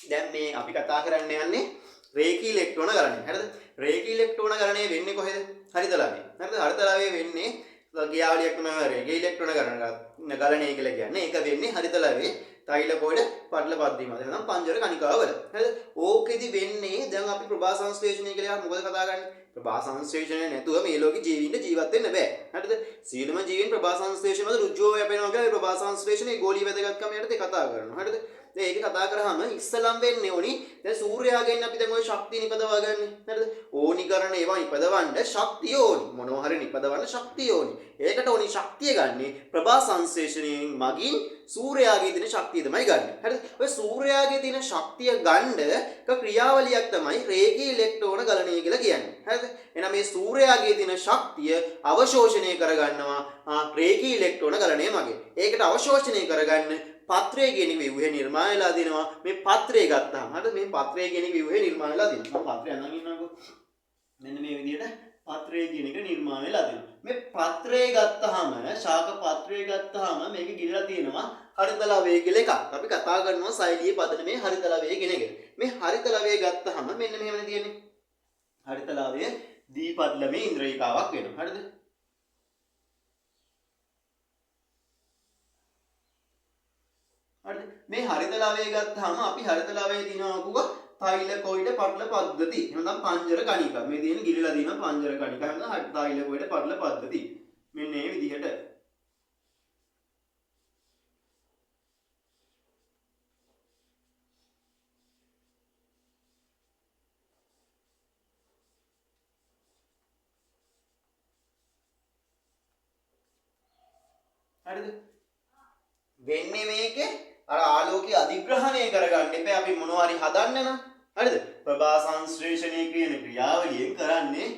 දැන් මේ අපි කතා කරන්න යන්නේ රේඛී ඉලෙක්ට්‍රෝන ගලණය. හරිද? රේඛී ඉලෙක්ට්‍රෝන ගලණය වෙන්නේ කොහෙද? හරිතලාවේ. හරිද? හරිතලාවේ වෙන්නේ ක්‍රියාවලියක් තමයි රේඛී ඉලෙක්ට්‍රෝන ගලණය කියලා කියන්නේ. ඒක වෙන්නේ හරිතලාවේ තෛලකොයිඩ පටල පද්ධතිය මත නැත්නම් පංජර කණිකාවල. හරිද? ඕකෙදි වෙන්නේ දැන් අපි ප්‍රභා සංශ්ලේෂණය කියලා මොකද කතා කරන්නේ? ප්‍රභා සංශ්ලේෂණය නැතුව මේ ලෝකේ ජීවින්ට ජීවත් වෙන්න බෑ. හරිද? සියලුම ජීවීන් ප්‍රභා සංශ්ලේෂණය මත ඍජුව යැපෙනවා කියලා ප්‍රභා සංශ්ලේෂණයේ ගෝලීය වැදගත්කම යටතේ කතා කරනවා. හරිද? දැන් ඒක කතා කරාම ඉස්සලම් වෙන්නේ ඕනි දැන් සූර්යයාගෙන් අපි දැන් ওই ශක්තිය නිපදවා ගන්න. හරිද? ඕනි කරන ඒවා නිපදවන්න ශක්තිය ඕනි. මොනවා හරි නිපදවන්න ශක්තිය ඕනි. ඒකට ඕනි ශක්තිය ගන්නෙ ප්‍රභා සංශ්ලේෂණයෙන් මගින් සූර්යයාගේ තියෙන ශක්තිය තමයි ගන්න. හරිද? ඔය සූර්යයාගේ තියෙන ශක්තිය ගන්න ක්‍රියාවලියක් තමයි රේඛී ඉලෙක්ට්‍රෝන ගලණය කියලා කියන්නේ. හරිද? එහෙනම් මේ සූර්යයාගේ තියෙන ශක්තිය අවශෝෂණය කරගන්නවා රේඛී ඉලෙක්ට්‍රෝන ගලණය මගින්. ඒකට අවශෝෂණය කරගන්න පත්‍රය කියන ව්‍යුහය නිර්මාණය වෙලා දිනවා. මේ පත්‍රය ගත්තාම හරිද? මේ පත්‍රය කියන ව්‍යුහය නිර්මාණය වෙලා දිනවා. මම පත්‍රය අඳන් ඉන්නකෝ. මෙන්න මේ විදිහට පත්‍රය කියන එක නිර්මාණය වෙලා දිනවා. මේ පත්‍රය ගත්තාම ශාක පත්‍රය ගත්තාම මේක ගිලිලා තියෙනවා හරිතලවය කියලා එකක්. අපි කතා කරනවා සෛලීය පදනමේ හරිතලවය කියන එක. මේ හරිතලවය ගත්තාම මෙන්න මෙහෙමනේ තියෙන්නේ. හරිතලවය දීපත්ලමේ ඉන්ද්‍රිකාවක් වෙනවා. හරිද? මේ හරිතලවය ගත්තාම අපි හරිතලවයේ දිනනවා කිව්වා තෛලකොයිඩ පටල පද්ධති. එහෙනම් පංජර කණිකා. මේ තියෙන ගිලිලා දින පංජර කණිකා. එහෙනම් තෛලකොයිඩ පටල පද්ධති. මෙන්න මේ විදිහට. හරිද? වෙන්නේ මේකේ අර ආලෝකය අධිග්‍රහණය කරගන්න එපා අපි මොනවා හරි හදන්න නම්. හරිද? ප්‍රභා සංශ්ලේෂණය කියන ක්‍රියාවලියෙන් කරන්නේ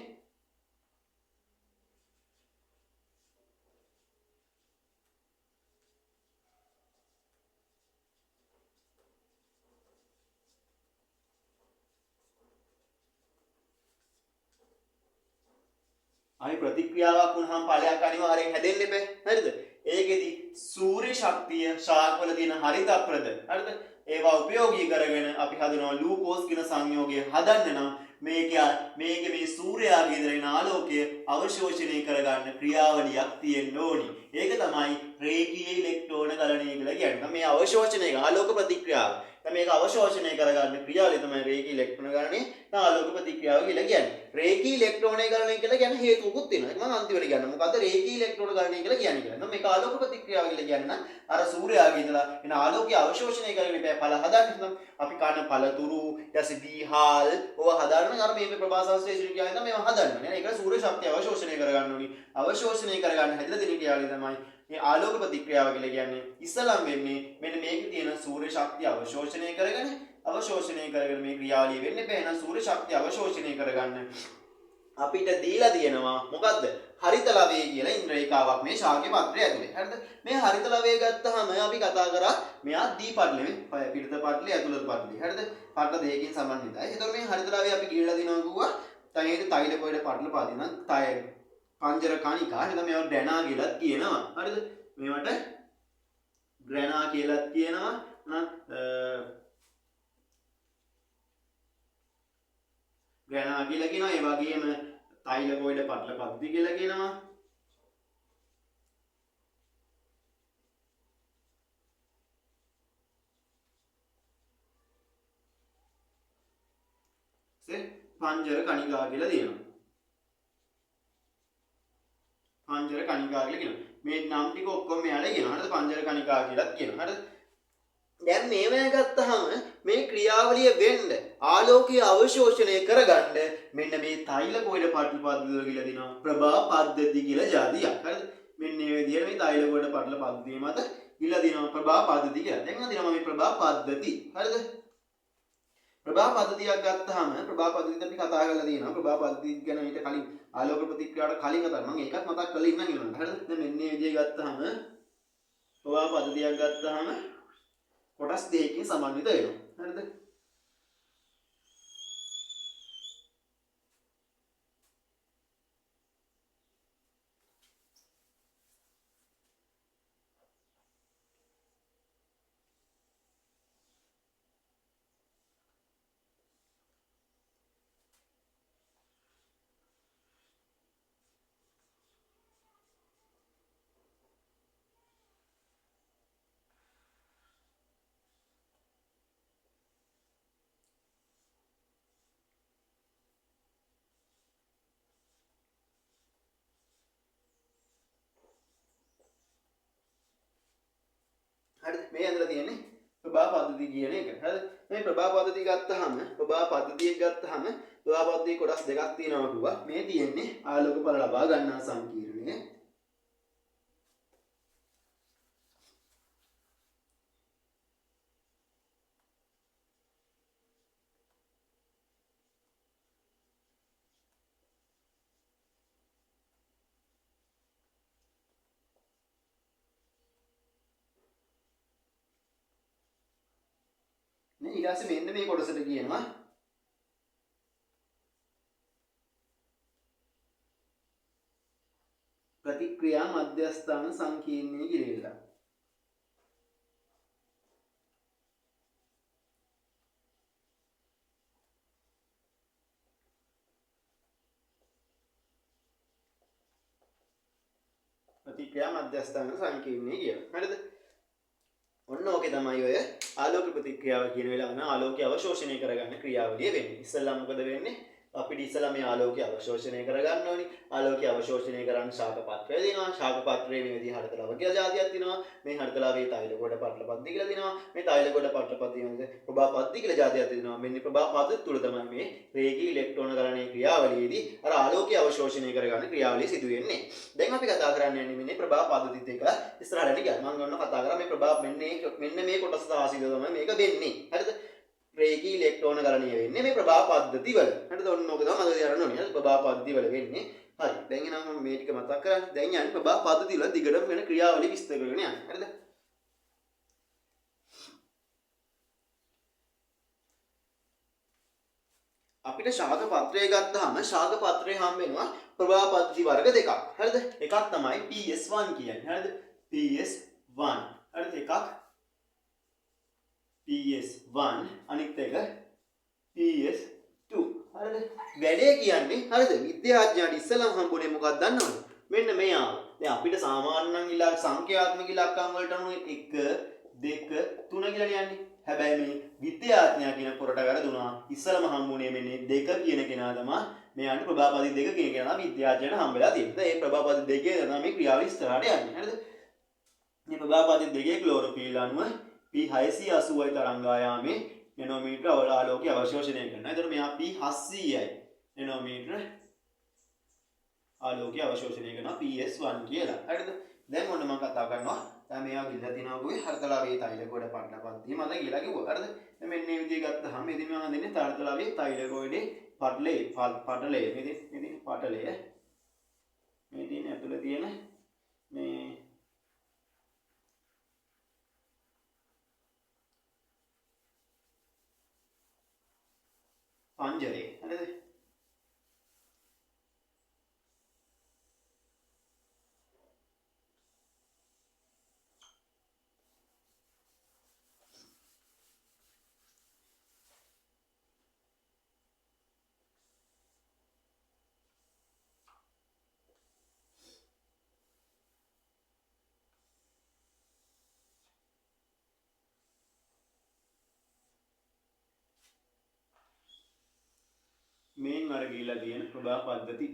අපි ප්‍රතික්‍රියාවක් වුණාම ඵලයක් අනිවාර්යෙන් හැදෙන්න එපා. හරිද? ඒකෙදි සූර්ය ශක්තිය ශාකවල තියෙන හරිතප්‍රද හරිද? ඒවා උපයෝගී කරගෙන අපි හදනවා ලූකෝස් කියන සංයෝගය හදන්න නම් මේකේ මේ සූර්යාගේ ඉඳලා ආලෝකය අවශෝෂණය කරගන්න ක්‍රියාවලියක් තියෙන්න ඕනි. ඒක තමයි රේඛීය ඉලෙක්ට්‍රෝන ගලණය කියලා කියන්නේ. මේ අවශෝෂණය ආලෝක ප්‍රතික්‍රියාව. දැන් මේක අවශෝෂණය කරගන්න ක්‍රියාවලිය තමයි රේඛීය ඉලෙක්ට්‍රෝන ගලණය ආලෝක ප්‍රතික්‍රියාව කියලා කියන්නේ. රේඛීය ඉලෙක්ට්‍රෝන ගලණය කියලා කියන්නේ හේතුකුත් තියෙනවා. ඒක මම අන්තිමට කියන්න. මොකද්ද රේඛීය ඉලෙක්ට්‍රෝන ගලණය කියලා කියන්නේ? නම් මේක ආලෝක ප්‍රතික්‍රියාව කියලා කියන්නේ අර සූර්යාගේ ඉඳලා එන ආලෝකය අවශෝෂණය කරගෙන ඉපැ ඵල හදාගන්න. අපි කන පළතුරු, ඊටසේ බීහාල් ඕවා හදාගන්න අර මේ ප්‍රභා සංශ්ලේෂණය කියන්නේ මේවා හදන්න. නේද? ඒක සූර්ය ශක්තිය අවශෝෂණය කරගන්න ඕනි. අවශෝෂණය කරගන්න හැදලා තියෙන ක්‍රියාවලිය තමයි මේ ආලෝක ප්‍රතික්‍රියාව කියලා කියන්නේ. ඉස්සලම් වෙන්නේ මෙන්න මේකේ තියෙන සූර්ය ශක්තිය අවශෝෂණය කරගෙන මේ ක්‍රියාවලිය වෙන්නේ බෑ. එහෙනම් සූර්ය ශක්තිය අවශෝෂණය කරගන්න අපිට දීලා තියෙනවා මොකද්ද? හරිතලවය කියලා ඉන්ද්‍රේකාවක් මේ ශාකයේ පත්‍රය ඇතුලේ. හරිද? මේ හරිතලවය ගත්තාම අපි කතා කරා මෙයා දීපටලෙ පිටත පටලෙ ඇතුළත පටලෙ. හරිද? පටල දෙකකින් සමන්විතයි. ඒතකොට මේ හරිතලවය අපි ගිරලා දිනවා කිව්වා තනියට තෛලකොයිඩ පටල පාදිනම් තය පංජර කණිකා. එහෙනම් මේවා ග්‍රැනා කියලාත් කියනවා. හරිද? මේවට ග්‍රැනා කියලාත් කියනවා. ග්‍රැනා කියලා කියනවා. ඒ වගේම තෛලකොයිඩ පටල පද්ධති කියලා කියනවා. පංජර කණිකා කියලා තියෙනවා. පංජර කණිකා කියලා කියනවා. මේ නම් ටික ඔක්කොම මෙයාලා කියනවා. හරිද? පංජර කණිකා කියලා කියනවා. හරිද? දැන් මේවා ගත්තාම මේ ක්‍රියාවලිය වෙන්න ආලෝකය අවශෝෂණය කරගන්න මෙන්න මේ තෛලකොයිඩ පටල පද්ධතිය කියලා දිනවා ප්‍රභා පද්ධති කියලා જાතියක්. හරිද? මෙන්න මේ විදිහට මේ තෛලකොයිඩ පටල පද්ධතිය මත කියලා දිනවා ප්‍රභා පද්ධති කියලා. දැන් දිනවා මේ ප්‍රභා පද්ධති. හරිද? ප්‍රභා පද්ධතියක් ගත්තාම ප්‍රභා පද්ධතියට අපි කතා කරලා තියෙනවා. ප්‍රභා පද්ධතිය ගැන ඊට කලින් ආලෝක ප්‍රතික්‍රියාවට කලින් කතා මම ඒකත් මතක් කරලා ඉන්නම් ඊළඟට. හරිද? දැන් මෙන්න මේ විදිහ ගත්තාම ප්‍රභා පද්ධතියක් ගත්තාම කොටස් දෙකකින් සමන්විත වෙනවා. හරිද? හරිද? මේ ඇඳලා තියෙන්නේ ප්‍රභා පද්ධතිය කියන එක. හරිද? මේ ප්‍රභා පද්ධතිය ගත්තාම ප්‍රභා පද්ධතිය ගත්තාම ප්‍රභා පද්ධතිය කොටස් දෙකක් තියෙනවා කිව්වා. මේ තියෙන්නේ ආලෝක ඵල ලබා ගන්නා සංකීර්ණය. නේ ඊට පස්සේ මෙන්න මේ කොටසට කියනවා ප්‍රතික්‍රියා මධ්‍යස්ථාන සංකීර්ණය කියලා. ප්‍රතික්‍රියා මධ්‍යස්ථාන සංකීර්ණය කියලා. හරිද? ඔන්න ඕකේ තමයි ඔය ආලෝක ප්‍රතික්‍රියාව කියන වෙලාවන ආලෝකය අවශෝෂණය කරගන්න ක්‍රියාවලිය වෙන්නේ. ඉස්සෙල්ලා මොකද වෙන්නේ? අපිට ඉස්සෙල්ලා මේ ආලෝකය අවශෝෂණය කරගන්න ඕනි. ආලෝකය අවශෝෂණය කරන්න ශාක පත්‍රය දෙනවා. ශාක පත්‍රයේ මේ විදිහ හඩතලාව කියලා જાතියක් තියෙනවා. මේ හඩතලාවේ තෛල කොට පටල පද්ධති කියලා දෙනවා. මේ තෛල කොට පටල පද්ධතියේ ප්‍රභා පද්ධති කියලා જાතියක් දෙනවා. මෙන්න ප්‍රභා පද්ධති තුල තමයි මේ රේඛී ඉලෙක්ට්‍රෝන ගලණයේ ක්‍රියාවලියේදී අර ආලෝකය අවශෝෂණය කරගන්න ක්‍රියාවලිය සිදු වෙන්නේ. දැන් අපි කතා කරන්න යන්නේ මෙන්න ප්‍රභා පද්ධතිත් එක්ක ඉස්සරහට ගියා. මම ඔන්න කතා කරා මේ ප්‍රභා මෙන්න මේ කොටස සාසිත තමයි මේක වෙන්නේ. හරිද? රේඛී ඉලෙක්ට්‍රෝන ගලණය වෙන්නේ මේ ප්‍රභා පද්ධති වල. හරිද? ඔන්න ඕක තමයි මතක තියාගන්න ඕනේ. ප්‍රභා පද්ධති වල වෙන්නේ. හරි. දැන් එනවා මම මේ ටික මතක් කරන්නේ. දැන් යන්නේ ප්‍රභා පද්ධති වල දිගටම වෙන ක්‍රියාවලිය විස්තර කරගෙන යන්න. හරිද? අපිට ශාක පත්‍රය ගත්තාම ශාක පත්‍රය හම්බ වෙනවා ප්‍රභා පද්ධති වර්ග දෙකක්. හරිද? එකක් තමයි PS1 කියන්නේ. හරිද? PS1. හරිද? එකක් PS1 අනිත් එක PS2. හරිද? වැඩේ කියන්නේ හරිද? විද්‍යාඥයාට ඉස්සලම හම්බුනේ මොකක්ද දන්නවද? මෙන්න මෙයා. දැන් අපිට සාමාන්‍ය නම් ඉලක්ක සංඛ්‍යාත්මක ඉලක්කම් වලට අනුව 1 2 3 කියලා යන්නේ. හැබැයි මේ විද්‍යාඥයා කියන පොරට වැරදුනා. ඉස්සලම හම්බුනේ මෙන්න 2 කියන කෙනා තමයි මෙයාට ප්‍රභාපති 2 කියන කෙනා විද්‍යාඥයාට හම්බෙලා තියෙනවා. ඒ ප්‍රභාපති 2 තමයි මේ ක්‍රියාවලිය ඉස්සරහට යන්නේ. හරිද? මේ ප්‍රභාපති 2 ක්ලෝරොෆිල් අණුව P680යි තරංගායාමේ නෙනෝමීටර ආලෝකය අවශෝෂණය කරනවා. එතකොට මෙයා P700යි නෙනෝමීටර ආලෝකය අවශෝෂණය කරනවා PS1 කියලා. හරිද? දැන් ඔන්න මම කතා කරනවා. දැන් මෙයා ගිල්ල තිනවා කිව්වේ හර්තලාවේ තෛල ගොඩ පටලපත්තිය මත කියලා කිව්වා. හරිද? දැන් මෙන්න මේ විදිහ ගත්තාම ඉතින් මම දෙන්නේ හර්තලාවේ තෛල ගොඩේ පටලේ මෙදින පටලේ මේ තියෙන ඇතුළේ තියෙන මේ පංජරේ. හරිද? මේන් වර ගිහිලා තියෙන ප්‍රභා පද්ධති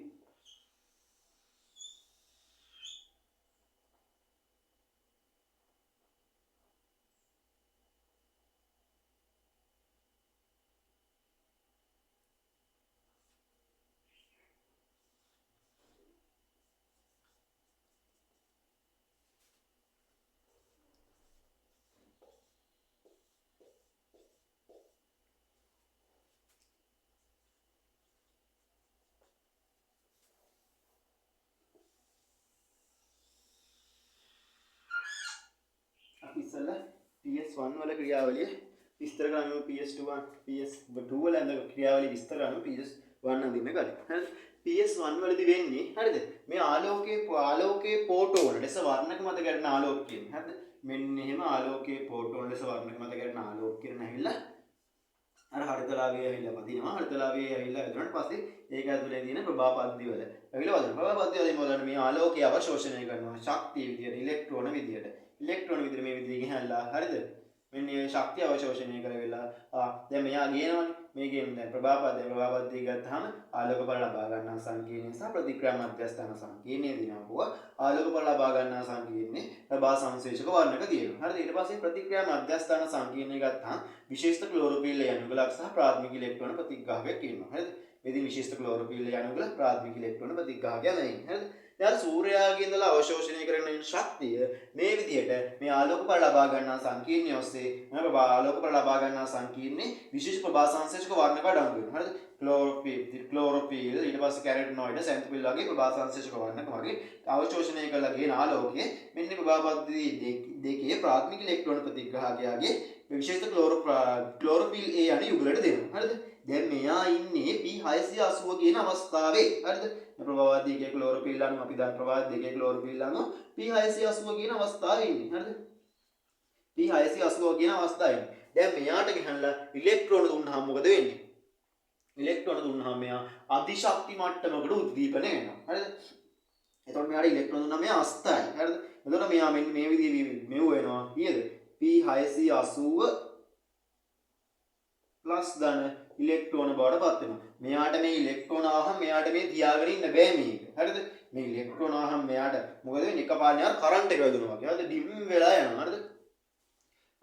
ඉස්සෙල්ලා PS1 වල ක්‍රියාවලිය විස්තර කරනවා PS2 වල ඇඳ ක්‍රියාවලිය විස්තර කරනවා PS1 අඳින්න කලින්. හරිද? PS1 වලදී වෙන්නේ හරිද? මේ ආලෝකයේ ෆෝටෝන ලෙස වර්ණක මත ගැටෙන ආලෝක කියන්නේ. හරිද? මෙන්න එහෙම ආලෝකයේ ෆෝටෝන ලෙස වර්ණක මත ගැටෙන ආලෝක කියන ඇවිල්ලා අර හරිතලාවේ ඇවිල්ලා වදිනවා. හරිතලාවේ ඇවිල්ලා වැදුනට පස්සේ ඒක ඇතුලේ තියෙන ප්‍රභා පද්ධති වල ඇවිල්ලා වදිනවා. ප්‍රභා පද්ධති වලින් මොකද මේ ආලෝකය අවශෝෂණය කරනවා ශක්තිය විදියට ඉලෙක්ට්‍රෝන විදියට. ඉලෙක්ට්‍රෝන විදිහට මේ විදිහේ ගහලා හරිද? මෙන්න මේ ශක්තිය අවශෝෂණය කරවෙලා දැන් මෙයා ගේනවනේ මේකෙන් දැන් ප්‍රභාපදයේ ගත්තාම ආලෝක බල ලබා ගන්නා සංකීර්ණය සහ ප්‍රතික්‍රියා මධ්‍යස්ථාන සංකීර්ණය දිනවුවා ආලෝක බල ලබා ගන්නා සංකීර්ණය ප්‍රභා සංශ්ලේෂක වර්ණක තියෙනවා. හරිද? ඊට පස්සේ ප්‍රතික්‍රියා මධ්‍යස්ථාන සංකීර්ණය ගත්තාම විශේෂිත ක්ලෝරෝෆිල් අණුගලක් සහ ප්‍රාථමික ඉලෙක්ට්‍රෝන ප්‍රතිග්‍රාහකයක් ඉන්නවා. හරිද? මෙදී විශේෂිත ක්ලෝරෝෆිල් අණුගල ප්‍රාථමික ඉලෙක්ට්‍රෝන ප්‍රතිග්‍රාහකයක් නැහැ. හරිද? දැන් සූර්යාගේ ඉඳලා අවශෝෂණය කරන ශක්තිය මේ විදිහට මේ ආලෝක බල ලබා ගන්නා සංකීර්ණය ඔස්සේ ආලෝක බල ලබා ගන්නා සංකීර්ණේ විශේෂ ප්‍රභා සංශ්ලේෂක වර්ණක අඩංගු වෙනවා. හරිද? ක්ලෝරෝෆිල් ඊට පස්සේ කැරොටිනොයිඩ් සැන්තපිල් වගේ ප්‍රභා සංශ්ලේෂක වර්ණක වගේ අවශෝෂණය කළා කියන ආලෝකය මෙන්න ප්‍රභා පද්ධති දෙකේ ප්‍රාථමික ඉලෙක්ට්‍රෝන ප්‍රතිග්‍රාහකයාගේ විශේෂ ක්ලෝරෝෆිල් A යන යුගලට දෙනවා. හරිද? දැන් මෙයා ඉන්නේ P680 කියන අවස්ථාවේ. හරිද? ප්‍රභාව දෙකේ ක්ලෝරෝෆිල් අණු අපි දැන් ප්‍රභාව දෙකේ ක්ලෝරෝෆිල් අණු P680 කියන අවස්ථාවේ ඉන්නේ. හරිද? P680 කියන අවස්ථාවේ. දැන් මෙයාට ගහනලා ඉලෙක්ට්‍රෝන දුන්නාම මොකද වෙන්නේ? ඉලෙක්ට්‍රෝන දුන්නාම මෙයා අධිශක්ති මට්ටමකට උද්දීපනය වෙනවා. හරිද? එතකොට මෙයාට ඉලෙක්ට්‍රෝන දුන්නාම මෙයා අස්ථායි. හරිද? එතකොට මෙයා මෙන්න මේ විදිහේ මෙව වෙනවා. කීයද? P680 ප්ලස් ධන ඉලෙක්ට්‍රෝන බවට පත් වෙනවා. මෙයාට මේ ඉලෙක්ට්‍රෝන ආවම මෙයාට මේ තියාගෙන ඉන්න බෑ මේක. හරිද? මේ ඉලෙක්ට්‍රෝන ආවම මෙයාට මොකද වෙන්නේ? එකපාරට යාර කරන්ට් එක වැදුනා වගේ. හරිද? ඩිම් වෙලා යනවා. හරිද?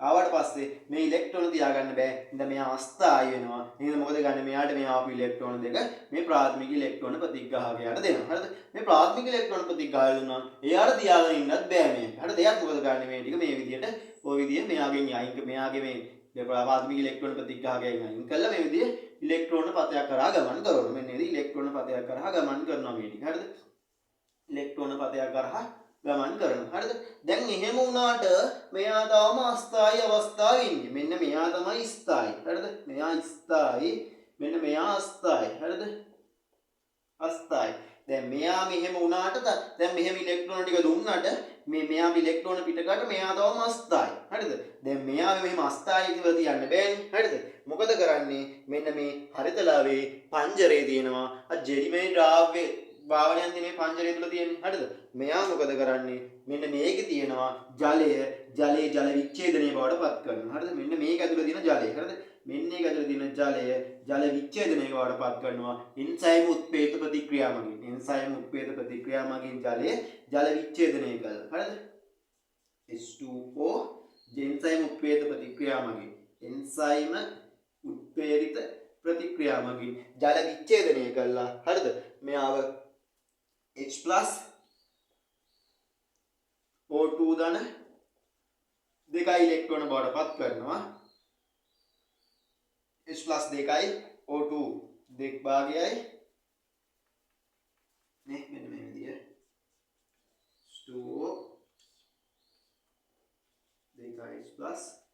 ආවට පස්සේ මේ ඉලෙක්ට්‍රෝන තියාගන්න බෑ. ඉතින් මෙයා අස්ථායි වෙනවා. එහෙනම් මොකද ගන්න? මෙයාට මේ ආපු ඉලෙක්ට්‍රෝන දෙක මේ ප්‍රාථමික ඉලෙක්ට්‍රෝන ප්‍රතිග්‍රාහකයාට දෙනවා. හරිද? මේ ප්‍රාථමික ඉලෙක්ට්‍රෝන ප්‍රතිග්‍රාහකය දුන්නා. එයාට තියාගෙන ඉන්නත් බෑ මේක. හරිද? එයාත් මොකද ගන්න මේ ටික මේ විදිහට ওই විදිහ මෙයාගෙන් අයින් මෙයාගේ මේ ප්‍රාථමික ඉලෙක්ට්‍රෝන ප්‍රතිග්‍රාහකයෙන් අයින් කළා මේ විදිහ ඉලෙක්ට්‍රෝන පතයක් කරා ගමන් කරනවා. මෙන්න මේ ඉලෙක්ට්‍රෝන පතයක් කරා ගමන් කරනවා මේ ටික. හරිද? ඉලෙක්ට්‍රෝන පතයක් කරා ගමන් කරනවා. හරිද? දැන් එහෙම වුණාට මෙයා තාම අස්ථායි අවස්ථාවේ ඉන්නේ. මෙන්න මෙයා තමයි ස්ථායි. හරිද? මෙයා ස්ථායි. මෙන්න මෙයා අස්ථායි. හරිද? අස්ථායි. දැන් මෙයා මෙහෙම වුණාට දැන් මෙහෙම ඉලෙක්ට්‍රෝන ටික දුන්නාට මෙයා ඉලෙක්ට්‍රෝන පිටකට මෙයා තවම අස්ථායි. හරිද? දැන් මෙයා මෙහෙම අස්ථායි කියලා තියන්න බෑනේ. හරිද? මොකද කරන්නේ? මෙන්න මේ හරිතලාවේ පංජරේ තියෙනවා. ජෙලිමේ ද්‍රාව්‍ය භාවනයන්දී මේ පංජරය තුල තියෙන්නේ. හරිද? මෙයා මොකද කරන්නේ? මෙන්න මේකේ තියෙනවා ජලය ජල විච්ඡේදනයේ බවට පත් කරනවා. හරිද? මෙන්න මේක ඇතුළේ තියෙන ජලය. හරිද? මෙන්න මේක ඇතුළේ තියෙන ජලය ජල විච්ඡේදනයේ බවට පත් කරනවා. එන්සයිම් උත්පේත ප්‍රතික්‍රියා මගින්. එන්සයිම් උත්පේත ප්‍රතික්‍රියා මගින් ජලය ජල විච්ඡේදනය කරනවා. හරිද? H2O එන්සයිම් උත්පේත ප්‍රතික්‍රියා මගින්. එන්සයිම් උත්පේරිත ප්‍රතික්‍රියා මගින් ජල විච්ඡේදනය කළා. හරිද? මෙයාව H+ O2 ධන දෙකයි ඉලෙක්ට්‍රෝන බවට පත් කරනවා. H+ දෙකයි O2 දෙක භාගයයි නේ මෙන්න මේ විදිය H2O දෙකයි H+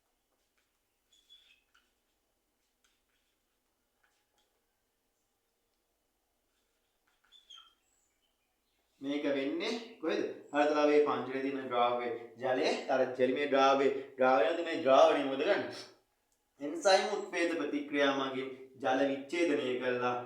මේක වෙන්නේ කොහෙද? හරිතලාවේ පංජරයේ තියෙන ද්‍රාව්‍ය ජලය අර ජලමය ද්‍රාවයන්ද මේ ද්‍රාවණය මොකද කරන්නේ? එන්සයිම් උත්පේද ප්‍රතික්‍රියා මගින් ජල විච්ඡේදනය කළා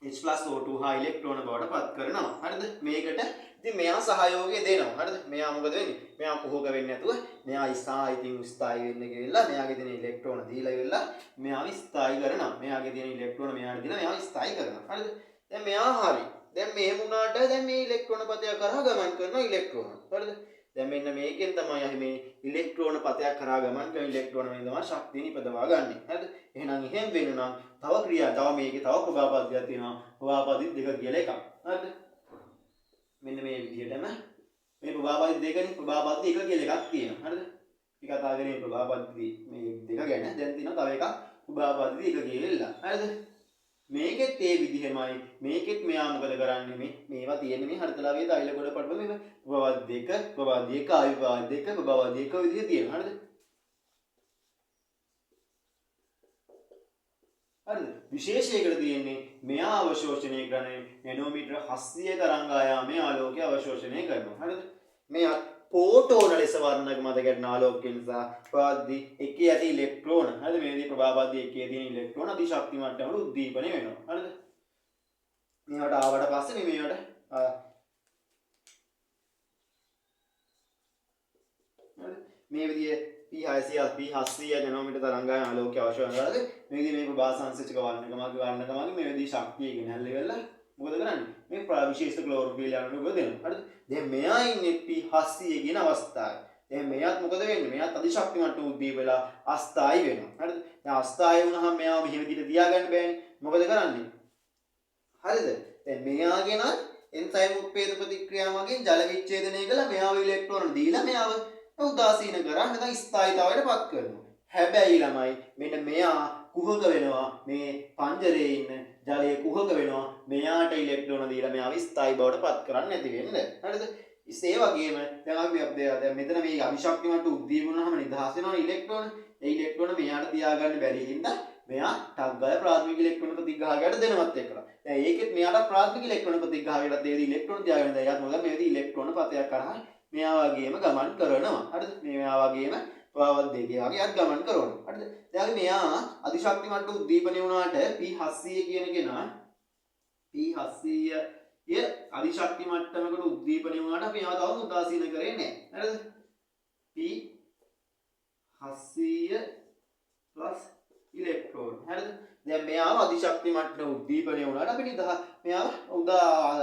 H+O2 හා ඉලෙක්ට්‍රෝන බවට පත් කරනවා. හරිද? මේකට ඉතින් මෙයා සහයෝගය දෙනවා. හරිද? මෙයා මොකද වෙන්නේ? මෙයා කුහක වෙන්නේ නැතුව මෙයා ස්ථායි වෙන්න කියලා මෙයාගේ තියෙන ඉලෙක්ට්‍රෝන දීලා ඉවරලා මෙයාව ස්ථායි කරනවා. මෙයාගේ තියෙන ඉලෙක්ට්‍රෝන මෙයාට දීලා මෙයාව ස්ථායි කරනවා. හරිද? දැන් මෙයා හරි. දැන් මෙහෙම වුණාට දැන් මේ ඉලෙක්ට්‍රෝන පතයක් කරා ගමන් කරන ඉලෙක්ට්‍රෝන. හරිද? දැන් මෙන්න මේකෙන් තමයි අපි මේ ඉලෙක්ට්‍රෝන පතයක් කරා ගමන් කරන ඉලෙක්ට්‍රෝන වලින් තමයි ශක්තිය නිපදවා ගන්නෙ. හරිද? එහෙනම් එහෙම වෙන නම් තව මේකේ තව ප්‍රභා පද්ධතියක් තියෙනවා. ප්‍රභා පද්ධති දෙක කියලා එකක්. හරිද? මෙන්න මේ විදිහටම මේ ප්‍රභා පද්ධති දෙකනේ ප්‍රභා පද්ධති එක කියලා එකක් තියෙනවා. හරිද? අපි කතා කරේ ප්‍රභා පද්ධති මේ දෙක ගැන. දැන් තියෙනවා තව එකක් ප්‍රභා පද්ධති එක කියලා. හරිද? මේකෙත් ඒ විදිහමයි. මේකෙත් මෙයා මොකද කරන්නේ? මේවා තියෙන්නේ මේ හරිතලාවේ තෛල ගොඩ පඩම මේ ප්‍රභාව දෙක ආවිභාව දෙක ප්‍රභාව දෙක විදිහ තියෙනවා. හරිද? හරිද? විශේෂයකට තියෙන්නේ මෙයා අවශෝෂණය කරන්නේ නැනෝමීටර 700 තරංග ආයාමයේ ආලෝකය අවශෝෂණය කරනවා. හරිද? මෙයා ෆෝටෝන ලෙස වර්ණක මත ගැටෙන ආලෝකය නිසා ප්‍රවාහදී එකේ ඇති ඉලෙක්ට්‍රෝන හරිද? මේ විදිහේ ප්‍රභාවදී එකේ තියෙන ඉලෙක්ට්‍රෝන අති ශක්ති මට්ටමට උද්දීපනය වෙනවා. හරිද? මේවට ආවට පස්සේ මේවට මේ විදිහේ P600 P700 නැනෝමීටර් තරංගායන ආලෝකය අවශ්‍ය වෙනවා. මේකදී මේ ප්‍රභාස සංශ්ලේෂක වර්ණකමගේ මේදී ශක්තිය ගෙනල්ලා ඉවරලා මොකද කරන්නේ? මේ විශේෂ ක්ලෝරෝෆිල් යනකොට මොකද දෙනවා? හරිද? දැන් මෙයා ඉන්නේ P700 කියන අවස්ථාවේ. දැන් මෙයාත් මොකද වෙන්නේ? මෙයාත් අධිශක්තිමත් උද්දීප වෙලා අස්ථායි වෙනවා. හරිද? දැන් අස්ථායි වුණාම මෙයාව මෙහෙම විදිහට තියාගන්න බෑනේ. මොකද කරන්නේ? හරිද? දැන් මෙයාගෙන එන්සයිම් උත්පේද ප්‍රතික්‍රියා මගින් ජල විච්ඡේදනය කළා මෙයාව ඉලෙක්ට්‍රෝන දීලා මෙයාව උදාසීන කරා නැත්නම් ස්ථායීතාවයට පත් කරනවා. හැබැයි ළමයි මෙන්න මෙයා කුහක වෙනවා මේ පංජරයේ ඉන්න ජලය කුහක වෙනවා මෙයාට ඉලෙක්ට්‍රෝන දීලා මෙයාව ස්ථායී බවට පත් කරන්න නැති වෙන්නේ. හරිද? ඒ වගේම දැන් අපි දැන් මෙතන මේ අවිශක්තිමත් උද්දීප වුණාම නිදහස් වෙනවා ඉලෙක්ට්‍රෝන. ඒ ඉලෙක්ට්‍රෝන මෙයාට තියාගන්න බැරි හින්දා මෙයා ටක් ගාලා ප්‍රාථමික ඉලෙක්ට්‍රෝන ප්‍රතිග්‍රාහකයට දෙනවත් එක්කලා. දැන් ඒකෙත් මෙයාට ප්‍රාථමික ඉලෙක්ට්‍රෝන ප්‍රතිග්‍රාහකයට දෙදී ඉලෙක්ට්‍රෝන තියාගෙන දැන් එයාත් මොකද මේදී ඉලෙක්ට්‍රෝන පතයක් කරා මෙයා වගේම ගමන් කරනවා. හරිද? මෙයා වගේම ප්‍රවාහ දෙකේ වගේ අත් ගමන් කරනවා. හරිද? දැන් මෙයා අධිශක්තිමත් උද්දීපනය වුණාට P700 කියන කෙනා P700 ය අධිශක්ති මට්ටමකට උද්දීපනය වුණාට අපි ඒවා තවම උදාසීන කරේ නැහැ. හරිද? P700 ඉලෙක්ට්‍රෝන. හරිද? දැන් මෙයාව අධිශක්ති මට්ටම උද්දීපනය වුණාට අපි මෙයාව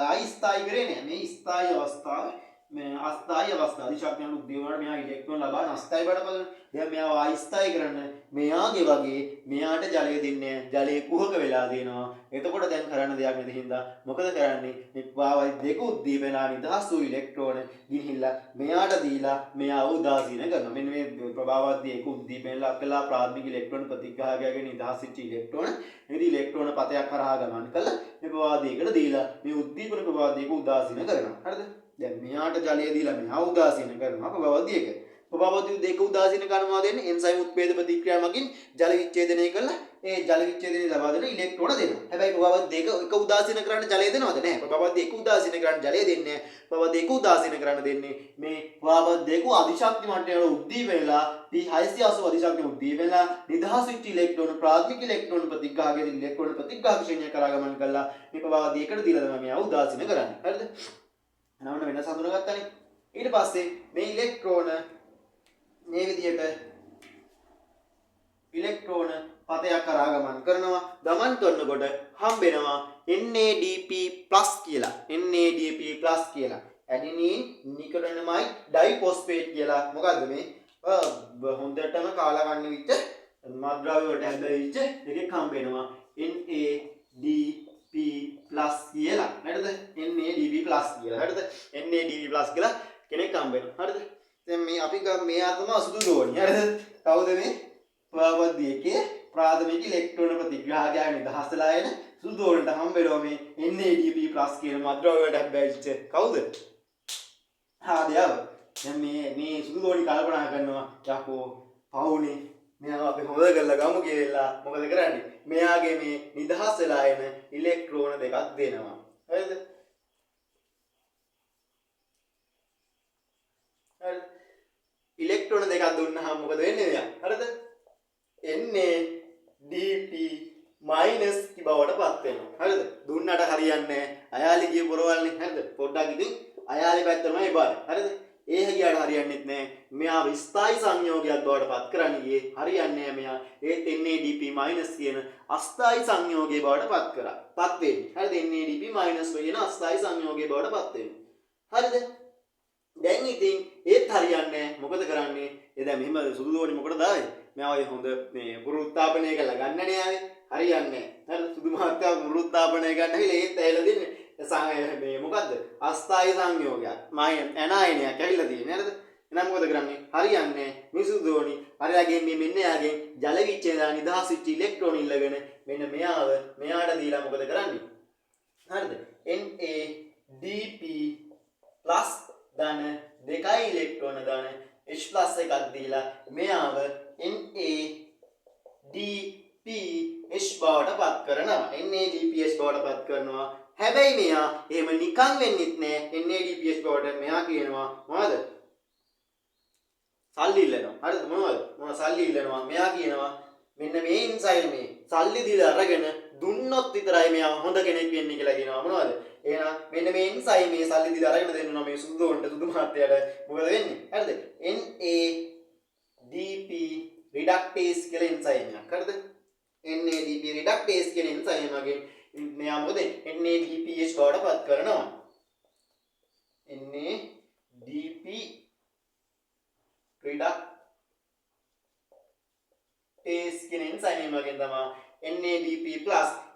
අයිස්ථායි කරේ නැහැ. මේ ස්ථායි අවස්ථාව මේ අස්ථායි අවස්ථාව අධිශක්ති මට්ටම උද්දීපනය වුණාට මෙයා ඉලෙක්ට්‍රෝන ලබන අස්ථායි බඩ බලන්න. දැන් මෙයාව අයිස්ථායි කරන්න මෙයාගේ වගේ මෙයාට ජලය දෙන්නේ ජලයේ කුහක වෙලා දෙනවා. එතකොට දැන් කරන්න දෙයක් නැති හින්දා මොකද කරන්නේ? මේ ප්‍රවාහය දෙක උද්දීපනලා නිදහස් වූ ඉලෙක්ට්‍රෝන ගිහිල්ලා මෙයාට දීලා මෙයාව උදාසීන කරනවා. මෙන්න මේ ප්‍රවාහවත් දෙක උද්දීපනලා කළා ප්‍රාථමික ඉලෙක්ට්‍රෝන ප්‍රතිග්‍රාහකයාගේ නිදහස් වෙච්ච ඉලෙක්ට්‍රෝන එනිදී ඉලෙක්ට්‍රෝන පතයක් කරා ගමන් කළා මේ ප්‍රවාහ දෙකට දීලා මේ උද්දීපන ප්‍රවාහ දෙක උදාසීන කරනවා. හරිද? දැන් මෙයාට ජලය දීලා මෙයා උදාසීන කරනවා ප්‍රවාහ දෙක. ප්‍රභාවදී දෙක උදාසීන කරනවා දෙන්නේ එන්සයිම් උත්පේද ප්‍රතික්‍රියා මගින් ජල විච්ඡේදනය කළා ඒ ජල විච්ඡේදනය ලබා දෙන ඉලෙක්ට්‍රෝන දෙනවා. හැබැයි ප්‍රභාව දෙක එක උදාසීන කරන්න ජලය දෙනවද? නැහැ. ප්‍රභාව දෙක උදාසීන කරන්න ජලය දෙන්නේ නැහැ. ප්‍රභාව දෙක උදාසීන කරන්න දෙන්නේ මේ ප්‍රභාව දෙක අධිශක්ති මට්ටමේ උද්දීප වෙලා P680 අධිශක්ති උද්දීප වෙලා නිදහස් වෙච්ච ඉලෙක්ට්‍රෝන ප්‍රාථමික ඉලෙක්ට්‍රෝන ප්‍රතිග්‍රාහකයේ ඉලෙක්ට්‍රෝන ප්‍රතිග්‍රාහක ශ්‍රේණිය කරා ගමන් කළා මේ ප්‍රභාව දෙකට දීලා තමයි මෙයා උදාසීන කරන්නේ. හරිද? නවන වෙනස හඳුනාගත්තානේ. ඊට පස්සේ මේ ඉලෙක්ට්‍රෝන මේ විදිහට ඉලෙක්ට්‍රෝන පතයක් කරා ගමන් කරනවා. ගමන් කරනකොට හම්බෙනවා NADP+ කියලා. NADP+ කියලා. ඇඩෙනින් නිකොටිනමයිඩ් ඩයිෆොස්ෆේට් කියලා. මොකද්ද මේ? හොඳටම කාලා කන්න විච්ච මත්ද්‍රව්‍ය වලට හැදෙච්ච එකක් හම්බෙනවා. NADP+ කියලා. හරිද? NADP+ කියලා. හරිද? NADP+ කියලා කෙනෙක් හම්බෙනවා. හරිද? දැන් මේ අපි මෙයා තමයි අසුදු රෝණි. හරිද? කවුද මේ? ප්‍රවාහ දෙකේ ප්‍රාථමික ඉලෙක්ට්‍රෝන ප්‍රතිග්‍රාහකයා නිදහස් වෙලා එන සුදු රෝණිට හම්බෙනවා මේ NADP+ කියන මත්ද්‍රව්‍ය වලට හැබැයිච්ච කවුද? හාදයාව. දැන් මේ සුදු රෝණි කල්පනා කරනවා යකෝ පවුනේ මෙයාව අපි හොද කරලා ගමු කියලා මොකද කරන්නේ? මෙයාගේ මේ නිදහස් වෙලා එන ඉලෙක්ට්‍රෝන දෙකක් දෙනවා. හරිද? ඉලෙක්ට්‍රෝන දෙකක් දුන්නාම මොකද වෙන්නේ මෙයා? හරිද? NADP- බවට පත් වෙනවා. හරිද? දුන්නට හරියන්නේ නැහැ. අයාලි ගිය පොරවල්නේ. හරිද? පොඩ්ඩක් ඉතින් අයාලි පැත්තමයි බාරයි. හරිද? ඒ ගියාට හරියන්නේත් නැහැ. මෙයා ස්ථායි සංයෝගයක් බවට පත් කරන්න ගියේ හරියන්නේ නැහැ මෙයා. ඒත් NADP- කියන අස්ථායි සංයෝගයේ බවට පත් කරා. පත් වෙන්නේ. හරිද? NADP- කියන අස්ථායි සංයෝගයේ බවට පත් වෙනවා. හරිද? දැන් ඉතින් ඒත් හරියන්නේ මොකද කරන්නේ? ඒ දැන් මෙහෙම සුදු දෝණි මොකටද ආවේ? මෙයා හොඳ මේ පුරුත්තාපනය කරලා ගන්නනේ ආවේ. හරියන්නේ නැහැ. හරි සුදු මහත්තයා පුරුත්තාපනය ගන්න හැවිලා ඒත් ඇවිල්ලා දෙන්නේ මේ මොකද්ද? අස්ථායි සංයෝගයක්. ඇනායනයක් ඇවිල්ලා තියෙන්නේ. හරිද? එහෙනම් මොකද කරන්නේ? හරියන්නේ මේ සුදු දෝණි හරියගෙන් මේ මෙන්න යාගෙන් ජල විච්ඡේදන නිදහස් වෙච්ච ඉලෙක්ට්‍රෝන ඉල්ලගෙන මෙන්න මෙයාට දීලා මොකද කරන්නේ? හරිද? NADP+ ධන දෙකයි ඉලෙක්ට්‍රෝන ධන H+ එකක් දීලා මෙයාව NADPH බවට පත් කරනවා. NADPH බවට පත් කරනවා. හැබැයි මෙයා එහෙම නිකන් වෙන්නෙත් නෑ. NADPH බවට මෙයා කියනවා මොනවද? සල්ලි ඉල්ලනවා. හරිද? මොනවද සල්ලි ඉල්ලනවා? මෙයා කියනවා මෙන්න මේ එන්සයිම් මේ සල්ලි දීලා අරගෙන දුන්නොත් විතරයි මෙයා හොඳ කෙනෙක් වෙන්නේ කියලා කියනවා. මොනවද? එහෙනම් මෙන්න මේ එන්සයිම් මේ සල්ලි දීලා අරගෙන දෙන්නවා මේ සුදු දෝන්ට සුදු මාත්‍යයට මොකද වෙන්නේ? හරිද? NADP+ රිඩක්ටේස් කියලා එන්සයිම් එකක්. හරිද? NADP රිඩක්ටේස් කියන එන්සයිම් එකෙන් මෙයා මොකද NADPH බවට පත් කරනවා. NADP රිඩක්ටේස් කියන එන්සයිම් එකෙන් තමයි NADP+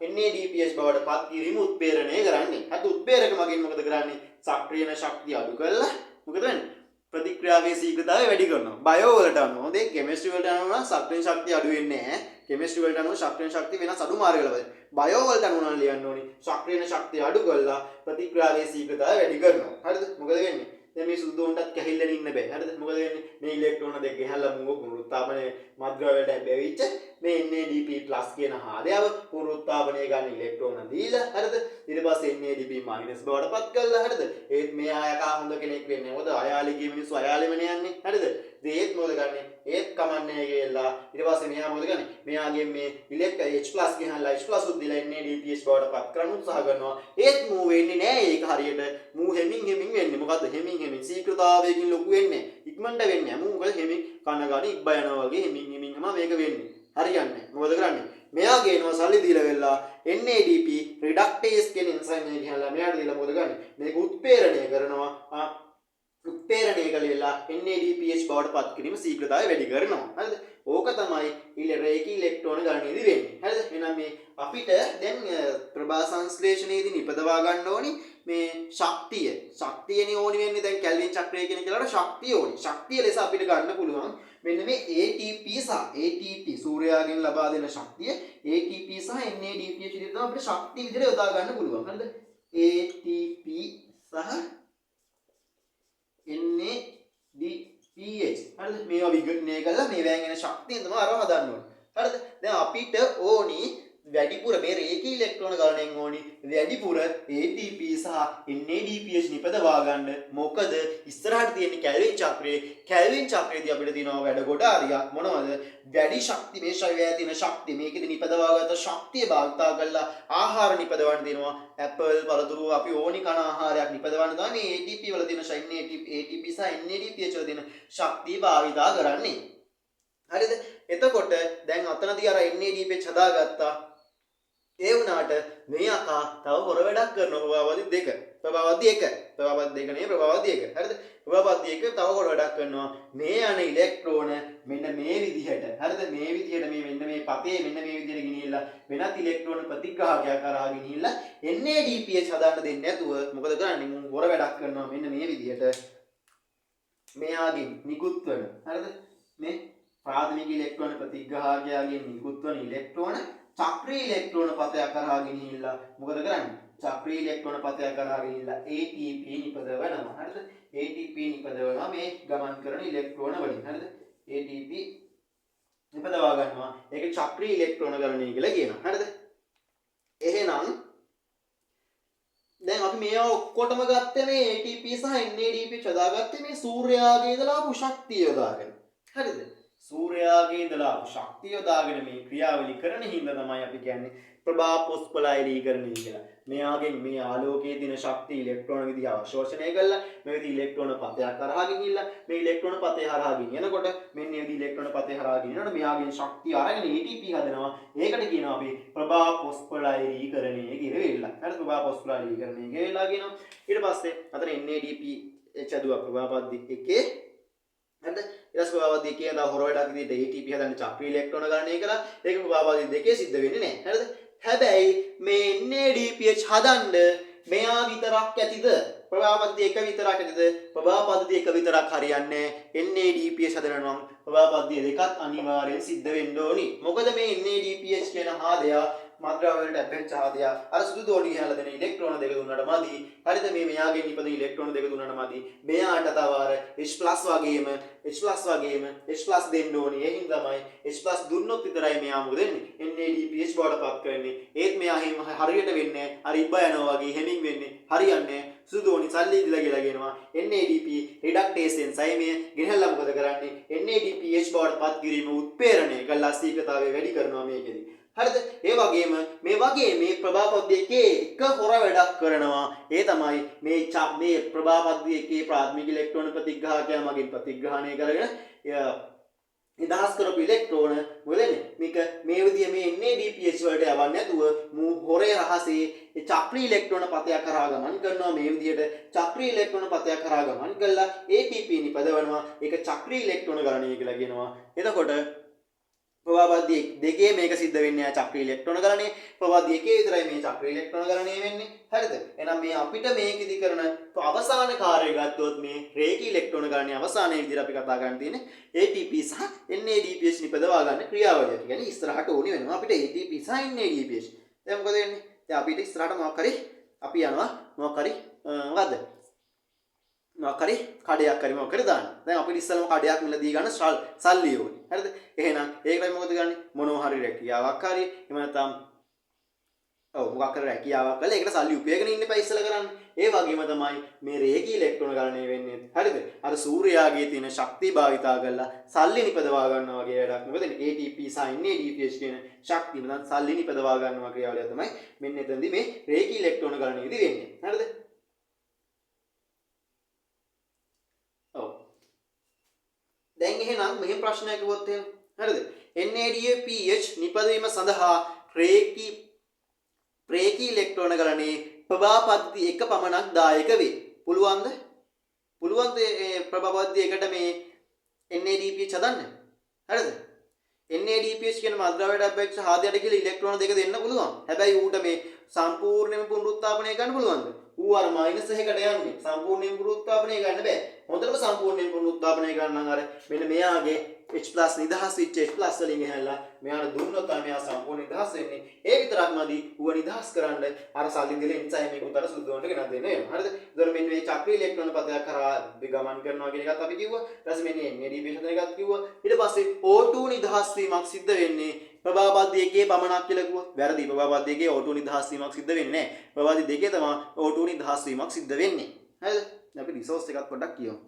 NADPH බවට පත් කිරීම උත්ප්‍රේරණය කරන්නේ. අද උත්ප්‍රේරක මගින් මොකද කරන්නේ? සක්‍රියන ශක්තිය අඩු කරලා මොකද වෙන්නේ? ප්‍රතික්‍රියාවේ ශීඝ්‍රතාවය වැඩි කරනවා. බයෝ වලට අනුව දැන් කෙමිස්ට්‍රි වලට අනුව නම් සක්‍රියන ශක්තිය අඩු වෙන්නේ නැහැ. කෙමිස්ට්‍රි වලට අනුව සක්‍රියන ශක්තිය වෙනස් අඩු මාර්ගවල බලයි. බයෝ වලට අනුව නම් ලියන්න ඕනි සක්‍රියන ශක්තිය අඩු කරලා ප්‍රතික්‍රියාවේ ශීඝ්‍රතාවය වැඩි කරනවා. හරිද? මොකද වෙන්නේ? දැන් මේ සුදුන්ටත් කැහිල්ලෙන් ඉන්න බෑ. හරිද? මොකද වෙන්නේ? මේ ඉලෙක්ට්‍රෝන දෙක ගහලා මූව පුනරුත්ථාපනයේ මත්ද්‍රව්‍යයට බැවිච්ච මේ NADP+ කියන හාදයව පුනරුත්ථාපනය ගන්න ඉලෙක්ට්‍රෝන දීලා හරිද? ඊට පස්සේ NADP- බවට පත් කළා. හරිද? ඒත් මේ ආයකා හොඳ කෙනෙක් වෙන්නේ. මොකද අයාලිගේ මිනිස්සු අයාලෙමනේ යන්නේ. හරිද? ඒත් මොකද ගන්නෙ? ඒත් කමන්නේ කියලා. ඊට පස්සේ මෙයා මොකද ගන්නෙ? මෙයාගේ මේ H+ ගහලා H+ උත් දීලා NADPH බවට පත් කරන්න උත්සාහ කරනවා. ඒත් මූ වෙන්නේ නෑ. ඒක හරියට මූ හෙමින් වෙන්නේ. මොකද්ද? හෙමින් ශීඝ්‍රතාවයකින් ලොකු වෙන්නේ. ඉක්මනට වෙන්නේ. මූ මොකද හෙමින් කනගාටු ඉබ්බා යනවා වගේ හෙමින් මේක වෙන්නේ. හරියන්නේ. මොකද කරන්නේ? මෙයා ගේනවා සල්ලි දීලා වෙලා NADP රිඩක්ටේස් කියන එන්සයිම් එක ගහලා මෙයාට දීලා මොකද කරන්නේ? මේක උත්ප්‍රේරණය කරනවා. උත්ප්‍රේරණය කළේලා NADPH බවට පත් කිරීම ශීඝ්‍රතාවය වැඩි කරනවා. හරිද? ඕක තමයි රේඛී ඉලෙක්ට්‍රෝන ගණනයේදී වෙන්නේ. හරිද? එහෙනම් මේ අපිට දැන් ප්‍රභා සංශ්ලේෂණයේදී නිපදවා ගන්න ඕනි මේ ශක්තිය. ශක්තියනේ ඕනි වෙන්නේ දැන් කැල්වින් චක්‍රය කියන කෙනාට ශක්තිය ඕනි. ශක්තිය ලෙස අපිට ගන්න පුළුවන් මෙන්න මේ ATP සූර්යාගෙන් ලබා දෙන ශක්තිය ATP සහ NADPH විදිහට තමයි අපිට ශක්තිය විදිහට යොදා ගන්න පුළුවන්. හරිද? ATP සහ NADPH. හරිද? මේවා විඝටනය කරලා මේවෙන් එන ශක්තිය තමයි අරව හදන්න ඕනේ. හරිද? දැන් අපිට ඕනි වැඩිපුර මේ රේඛී ඉලෙක්ට්‍රෝන ගණනෙන් ඕනි වැඩිපුර ATP සහ NADPH නිපදවා ගන්න. මොකද ඉස්සරහට තියෙන කැල්වින් චක්‍රයේදී අපිට තියෙනවා වැඩ කොට හරියක් මොනවද? වැඩි ශක්තිය මේ ශරීරයේ තියෙන ශක්තිය මේකෙදි නිපදවාගත්ත ශක්තිය භාවිතා කරලා ආහාර නිපදවන්න දෙනවා. ඇපල් පළතුරු අපි ඕනි කන ආහාරයක් නිපදවන්න තමයි මේ ATP වල තියෙන ATP සහ NADPH වල තියෙන ශක්තිය භාවිතා කරන්නේ. හරිද? එතකොට දැන් අතනදී අර NADPH හදාගත්තා. ඒ වුණාට මේ අකා තව හොර වැඩක් කරනවා ප්‍රභාවදි 1 නේ ප්‍රභාවදි 1 හරිද ප්‍රභාවදි 1 තව හොර වැඩක් කරනවා මේ යන ඉලෙක්ට්‍රෝන මෙන්න මේ විදිහට හරිද මේ විදිහට මේ මෙන්න මේ පතේ මෙන්න මේ විදිහට ගෙනියලා වෙනත් ඉලෙක්ට්‍රෝන ප්‍රතිග්‍රාහකයක් කරා ගෙනියලා NADPH හදාන්න දෙන්නේ නැතුව මොකද කරන්නේ මම හොර වැඩක් කරනවා මෙන්න මේ විදිහට මෙයාගෙන් නිකුත් වෙන හරිද මේ ප්‍රාථමික ඉලෙක්ට්‍රෝන ප්‍රතිග්‍රාහකයාගෙන් නිකුත් වන ඉලෙක්ට්‍රෝන චක්‍රීය ඉලෙක්ට්‍රෝන පතයක් කරා ගෙනිහිල්ලා මොකද කරන්නේ? චක්‍රීය ඉලෙක්ට්‍රෝන පතයක් කරා ගෙනිහිල්ලා ATP නිපදවනවා. හරිද? ATP නිපදවනවා මේ ගමන් කරන ඉලෙක්ට්‍රෝන වලින්. හරිද? ATP නිපදවා ගන්නවා. ඒක චක්‍රීය ඉලෙක්ට්‍රෝන ගණනය කියලා කියනවා. හරිද? එහෙනම් දැන් අපි මේවා ඔක්කොටම ගත්තේ මේ ATP සහ NADP යොදාගත්තේ මේ සූර්යාගේ ඉඳලා ආපු ශක්තිය යොදාගෙන. හරිද? සූර්යාගේ ඉඳලා ශක්තිය යොදාගෙන මේ ක්‍රියාවලිය කරන හින්දා තමයි අපි කියන්නේ ප්‍රභා පොස්පොලයිලීකරණය කියලා. මෙයාගෙන් මේ ආලෝකයේ දින ශක්තිය ඉලෙක්ට්‍රෝන විදිහ අවශෝෂණය කරලා මේ විදිහ ඉලෙක්ට්‍රෝන පතයක් කරා ගිහිල්ලා මේ ඉලෙක්ට්‍රෝන පතේ හරහා ගෙනියනකොට මෙන්න මේ විදිහ ඉලෙක්ට්‍රෝන පතේ හරහා ගෙනියනකොට මෙයාගෙන් ශක්තිය අරගෙන ATP හදනවා. ඒකට කියනවා අපි ප්‍රභා පොස්පොලයිලීකරණය කියලා වෙලා. හරිද? ප්‍රභා පොස්පොලයිලීකරණය කියලා කියනවා. ඊට පස්සේ අතන NADP හදුවා ප්‍රභා පද්ධති එකේ හරිද? ඊට ප්‍රභාවදී කියන හොර වැඩක් විදිහට ATP හදන්න චක්‍රීය ඉලෙක්ට්‍රෝන ගණනය කරලා ඒක ප්‍රභාවදී දෙකේ සිද්ධ වෙන්නේ නැහැ. හරිද? හැබැයි මේ NADPH හදන්න මෙයා විතරක් ඇතිද? ප්‍රභාවදී එක විතරක් ඇතිද? ප්‍රභාවදී එක විතරක් හරියන්නේ නැහැ. NADPH හදනවා නම් ප්‍රභාවදී දෙකත් අනිවාර්යෙන් සිද්ධ වෙන්න ඕනි. මොකද මේ NADPH කියන හාදයා මද්‍රව්‍යවලට ඇපෙච්ච හාදයා අර සුදු දෝණි ගහලා දෙන ඉලෙක්ට්‍රෝන දෙක දුන්නාට මදි. හරිද? මේ මෙයාගෙන් ඉපදෙන ඉලෙක්ට්‍රෝන දෙක දුන්නාට මදි. මෙයාට තව අර H+ වගේම H+ දෙන්න ඕනි. ඒ හින්දා තමයි H+ දුන්නොත් විතරයි මෙයා මොකද වෙන්නේ? NADPH බවට පත් කරන්නේ. ඒත් මෙයා හරියට වෙන්නේ නැහැ. අර ඉබ්බා යනවා වගේ හැමින් වෙන්නේ. හරියන්නේ සුදු දෝණි සල්ලි දීලා කියලා කියනවා. NADP රිඩක්ටේස් එන්සයිමය ගෙනල්ලා මොකද කරන්නේ? NADPH බවට පත් කිරීම උත්ප්‍රේරණය කළා ශීඝ්‍රතාවය වැඩි කරනවා මේකෙදි. හරිද? ඒ වගේම මේ ප්‍රභාපද්ධිය එකේ එක හොර වැඩක් කරනවා. ඒ තමයි මේ ප්‍රභාපද්ධිය එකේ ප්‍රාථමික ඉලෙක්ට්‍රෝන ප්‍රතිග්‍රාහකයා මගින් ප්‍රතිග්‍රහණය කරගෙන නිදහස් කරපු ඉලෙක්ට්‍රෝන මොකදනේ මේක මේ විදිය මේ NADPH වලට යවන්නේ නැතුව මූ හොරේ රහසේ ඒ චක්‍රීය ඉලෙක්ට්‍රෝන පතයක් කරා ගමන් කරනවා මේ විදියට චක්‍රීය ඉලෙක්ට්‍රෝන පතයක් කරා ගමන් කළා ATP නිපදවනවා ඒක චක්‍රීය ඉලෙක්ට්‍රෝන ගලණය කියලා කියනවා එතකොට ප්‍රවාහබද්ධිය දෙකේ මේක සිද්ධ වෙන්නේ චක්‍රීය ඉලෙක්ට්‍රෝන ගලණය ප්‍රවාහබද්ධිය එකේ විතරයි මේ චක්‍රීය ඉලෙක්ට්‍රෝන ගලණය වෙන්නේ හරිද එහෙනම් මේ අපිට මේකෙදි කරන අවසාන කාර්යය ගත්තොත් මේ රේඛීය ඉලෙක්ට්‍රෝන ගලණය අවසානයේ විදිහට අපි කතා කරන්න තියෙන්නේ ATP සහ NADPH නිපදවා ගන්න ක්‍රියාවලිය. ඒ කියන්නේ ඉස්සරහට ඕනි වෙනවා අපිට ATP සහ NADPH. දැන් මොකද වෙන්නේ? දැන් අපිට ඉස්සරහට මොකක් හරි අපි යනවා මොකක් හරි මොකද්ද? මොකක් හරි කඩයක් හරි මොකක් හරි දාන්න. දැන් අපිට ඉස්සෙල්ලාම කඩයක් මිලදී ගන්න සල්ලි ඕනේ. හරිද? එහෙනම් ඒකට මොකද ගන්නේ? මොනවා හරි රැකියාවක් හරි එහෙම නැත්නම් ඔව් මොකක් හරි රැකියාවක් කරලා ඒකට සල්ලි උපයගෙන ඉන්න එපා ඉස්සෙල්ලා කරන්නේ. ඒ වගේම තමයි මේ රේඛීය ඉලෙක්ට්‍රෝන ගලණය වෙන්නේ. හරිද? අර සූර්යාගේ තියෙන ශක්තිය භාවිතා කරලා සල්ලි නිපදවා ගන්නවා වගේ වැඩක්. මොකද ATP සහ NADPH කියන ශක්තිය මතන් සල්ලි නිපදවා ගන්නවා ක්‍රියාවලිය තමයි මෙන්න එතනදී මේ රේඛීය ඉලෙක්ට්‍රෝන ගලණයේදී වෙන්නේ. හරිද? ඔව්. දැන් එහෙනම් මෙහෙම ප්‍රශ්නයක් අහුවොත් එහෙම. හරිද? NADPH නිපදවීම සඳහා රේඛීය ඉලෙක්ට්‍රෝන ගලණයේ ප්‍රභා පද්ධති එක පමණක් දායක වේ. පුළුවන්ද? පුළුවන්ද මේ ප්‍රභා පද්ධති එකට මේ NADPH හදන්න? හරිද? NADPH කියන මද්‍රව්‍යයට අපේක්ෂ හාදයට කියලා ඉලෙක්ට්‍රෝන දෙක දෙන්න පුළුවන්. හැබැයි ඌට මේ සම්පූර්ණයෙන්ම පුනරුත්ථාපනය ගන්න පුළුවන්ද? ඌ අර -1කට යන්නේ. සම්පූර්ණයෙන්ම පුනරුත්ථාපනය ගන්න බෑ. හොඳටම සම්පූර්ණයෙන් පුනරුත්ථාපනය ගන්න නම් අර මෙන්න මෙයාගේ H+ නිදහස් වෙච්ච H+ වලින් ඇහැලා මෙයාට දුන්නොත් තමයි මෙයා සම්පූර්ණ නිදහස් වෙන්නේ. ඒ විතරක්මදි ඌව නිදහස් කරන්න අර සල්ලි දෙලෙන් එන්සයිම් එක උතර සුද්ධ වුණට ගෙනත් දෙන්න වෙනවා. හරිද? ඒතර මෙන්න මේ චක්‍රීය ඉලෙක්ට්‍රෝන පදයක් කරා ගමන් කරනවා කියන එකත් අපි කිව්වා. ඊට පස්සේ මෙන්න NADPH හදන එකත් කිව්වා. ඊට පස්සේ O2 නිදහස් වීමක් සිද්ධ වෙන්නේ ප්‍රභා පද්ධතිය එකේ පමණක් කියලා කිව්වා. වැරදි. ප්‍රභා පද්ධතිය එකේ O2 නිදහස් වීමක් සිද්ධ වෙන්නේ නැහැ. ප්‍රභා පද්ධතිය දෙකේ තමයි O2 නිදහස් වීමක් සිද්ධ වෙන්නේ. හරිද? අපි රිසෝස් එකක් පොඩ්ඩක් කියමු.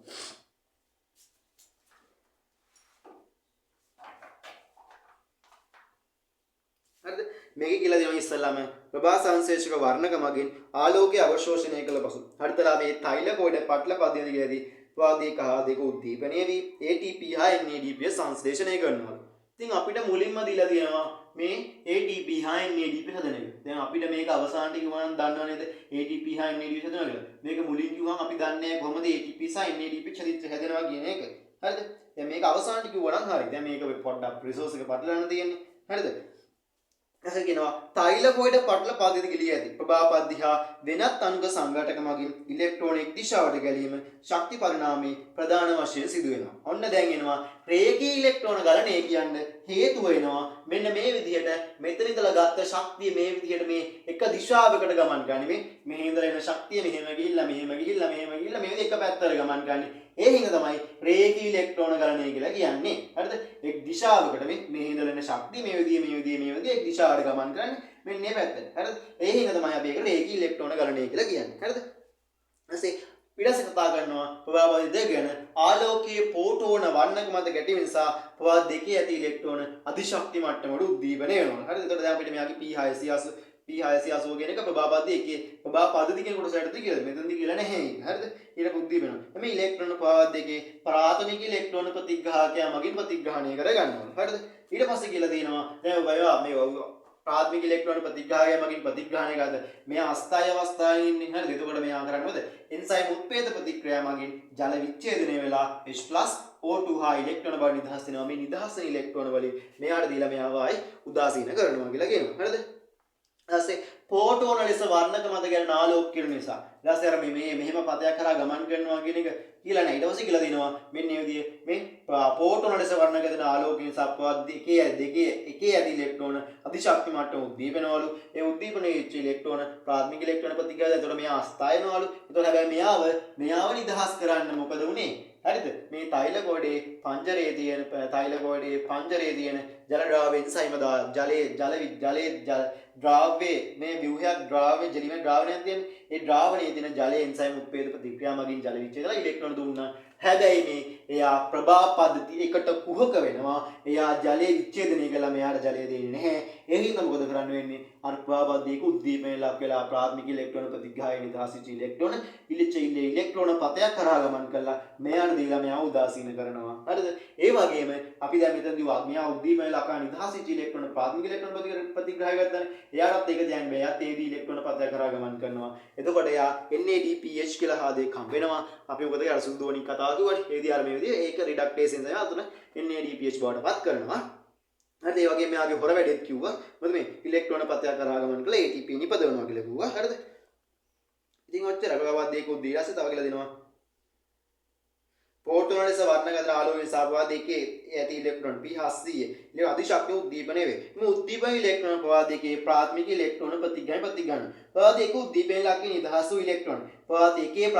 හරිද? මේක කියලා දෙනවා ඉස්සල්ලාම ප්‍රභා සංශ්ලේෂක වර්ණක මගින් ආලෝකය අවශෝෂණය කළ පසු හරිතලා මේ තෛලකොයිඩ පටල පද්ධතිය කියලාදී වාදී කහ දෙක උද්දීපනය වී ATP හා NADPH සංශ්ලේෂණය කරනවා. ඉතින් අපිට මුලින්ම දීලා තියෙනවා මේ ATP හා NADPH හදන එක. දැන් අපිට මේක අවසානට කිව්වනම් දන්නව නේද? ATP හා NADPH හදනවා කියලා. මේක මුලින් කිව්වම අපි දන්නේ කොහොමද ATP සහ NADPH හැදෙනවා කියන එක. හරිද? දැන් මේක අවසානට කිව්වනම් හරි. දැන් මේක පොඩ්ඩක් රිසෝස් එක පටලන්න තියෙන්නේ. හරිද? කියනවා තෛලකොයිඩ පටල පද්ධති කියලා ඇති. ප්‍රභා පද්ධති හා වෙනත් අණුක සංඝටක මගින් ඉලෙක්ට්‍රෝන එක් දිශාවට ගැලීම ශක්ති පරිණාමයේ ප්‍රධාන වශයෙන් සිදු වෙනවා. ඔන්න දැන් එනවා රේඛීය ඉලෙක්ට්‍රෝන ගලණය කියන්නේ හේතුව වෙනවා මෙන්න මේ විදිහට මෙතන ඉඳලා ගත්ත ශක්තිය මේ විදිහට මේ එක දිශාවකට ගමන් කරන්නේ මේ ඉඳලා එන ශක්තිය මෙහෙම ගිහිල්ලා මේ විදිහට එක පැත්තකට ගමන් කරන්නේ. ඒ හින්දා තමයි රේඛීය ඉලෙක්ට්‍රෝන ගලණය කියලා කියන්නේ. හරිද? එක් දිශාවකට මේ ඉඳලා එන ශක්තිය මේ විදිහේ එක් දිශාවකට ගමන් කරන්නේ මෙන්න මේ පැත්තට. හරිද? ඒ හින්දා තමයි අපි ඒකට රේඛීය ඉලෙක්ට්‍රෝන ගලණය කියලා කියන්නේ. හරිද? ඊපස්සේ ඊට කතා කරනවා ප්‍රභා පද්ධති දෙක ගැන. ආලෝකයේ පොටෝන වර්ණක මත ගැටීම නිසා ප්‍රභා දෙකේ ඇති ඉලෙක්ට්‍රෝන අධිශක්ති මට්ටමට උද්දීපනය වෙනවා. හරිද? එතකොට දැන් අපිට මෙයාගේ P680 කියන එක ප්‍රභා පද්ධති එකේ ප්‍රභා පද්ධති කියන කොටසට ඇතුළත් කියලා. මෙතනදී කියලා නැහැ. හරිද? ඊට උද්දීපන. මේ ඉලෙක්ට්‍රෝන ප්‍රභා දෙකේ ප්‍රාථමික ඉලෙක්ට්‍රෝන ප්‍රතිග්‍රාහකයා මගින් ප්‍රතිග්‍රහණය කර ගන්නවා. හරිද? ඊට පස්සේ කියලා දෙනවා දැන් මේ ප්‍රාථමික ඉලෙක්ට්‍රෝන ප්‍රතිග්‍රාහකය මගින් ප්‍රතිග්‍රහණය කරද මෙයා අස්ථායී අවස්ථාවේ ඉන්නේ. හරිද? එතකොට මෙයා කරන්නේ මොකද? එන්සයිම් උත්පේද ප්‍රතික්‍රියා මගින් ජල විච්ඡේදනය වෙලා H+ O2 හා ඉලෙක්ට්‍රෝන බව නිදහස් වෙනවා. මේ නිදහස් වෙන ඉලෙක්ට්‍රෝන වලින් මෙයාට දීලා මෙයාව ආයි උදාසීන කරනවා කියලා කියනවා. හරිද? ඊපස්සේ පොටෝන ලෙස වර්ණක මත ගැටෙන ආලෝක කිරණ නිසා ඊට පස්සේ අර මේ මෙහෙම පතයක් කරා ගමන් කරනවා කියන එක කියලා නෑ. ඊට පස්සේ කියලා දිනවා මෙන්න මේ විදිහේ මේ පොටෝන ලෙස වර්ණක දෙන ආලෝක නිසා ප්‍රවාහ එකේ ඇති ඉලෙක්ට්‍රෝන අධිශක්ති මට්ටම උද්දීපනවලු. ඒ උද්දීපනයේ වෙච්ච ඉලෙක්ට්‍රෝන ප්‍රාථමික ඉලෙක්ට්‍රෝන ප්‍රතික්‍රියාව. එතකොට මෙයා අස්ථායනවලු. එතකොට හැබැයි මෙයාව නිදහස් කරන්න මොකද උනේ? හරිද? මේ තෛලකොයිඩේ පංජරයේ තියෙන ජල ද්‍රාව එන්සයිම ජලයේ ද්‍රාව්‍ය මේ ව්‍යුහයක් ද්‍රාව්‍ය ජලීය ද්‍රාවණයක් තියෙන්නේ. ඒ ද්‍රාවණයේ තියෙන ජලයේ එන්සයිම උත්පේද ප්‍රතික්‍රියා මගින් ජල විච්ඡේදලා ඉලෙක්ට්‍රෝන දුන්නා. හැබැයි මේ එයා ප්‍රභා පද්ධති එකට කුහක වෙනවා. එයා ජලය විච්ඡේදනය කළා මෙයාට ජලය දෙන්නේ නැහැ. ඒ හින්දා මොකද කරන්න වෙන්නේ? අර ප්‍රභා පද්ධතියක උද්දීපනය ලක් වෙලා ප්‍රාථමික ඉලෙක්ට්‍රෝන ප්‍රතිග්‍රහය නිදහස් වෙච්ච ඉලෙක්ට්‍රෝන ඉලෙක්ට්‍රෝන පතයක් කරා ගමන් කළා මෙයාට දීලා මෙයා උදාසීන කරනවා. හරිද? ඒ වගේම අපි දැන් මෙතනදී මෙයා උද්දීපනය ලකා නිදහස් වෙච්ච ඉලෙක්ට්‍රෝන ප්‍රාථමික ඉලෙක්ට්‍රෝන ප්‍රතිග්‍රහය ගත්තානේ. එයාටත් ඒක දැන් මෙයාත් ඒ දී ඉලෙක්ට්‍රෝන පතයක් කරා ගමන් කරනවා. එතකොට එයා NADPH කියලා හාදයක් හම්බ වෙනවා. අපි මොකද අර සුදු වලින් කතා කරුවානේ. ඒ දී අර මේ විදිහ ඒක රිඩක්ටේස් එන්සයිම අතුන NADPH බවට පත් කරනවා. හරිද? ඒ වගේම මෙයාගේ හොර වැඩෙත් කිව්වා. මොකද මේ ඉලෙක්ට්‍රෝන පතයක් කරා ගමන් කළා ATP නිපදවනවා කියලා කිව්වා. හරිද? ඉතින් ඔච්චර ප්‍රභාවද්දේක උද්දීරාසේ තව කියලා දෙනවා. प्रोटॉन से वर्णगत आलोक प्रवाह देखिए ऐति इलेक्ट्रॉन p 800 ये अधिशक्ति उद्दीपन है में उद्दीपन इलेक्ट्रॉन प्रवाह देखिए प्राथमिक इलेक्ट्रॉन प्रतिग्रहण प्रवाह देखो उद्दीपन लाके निधासु इलेक्ट्रॉन प्रवाह देखिए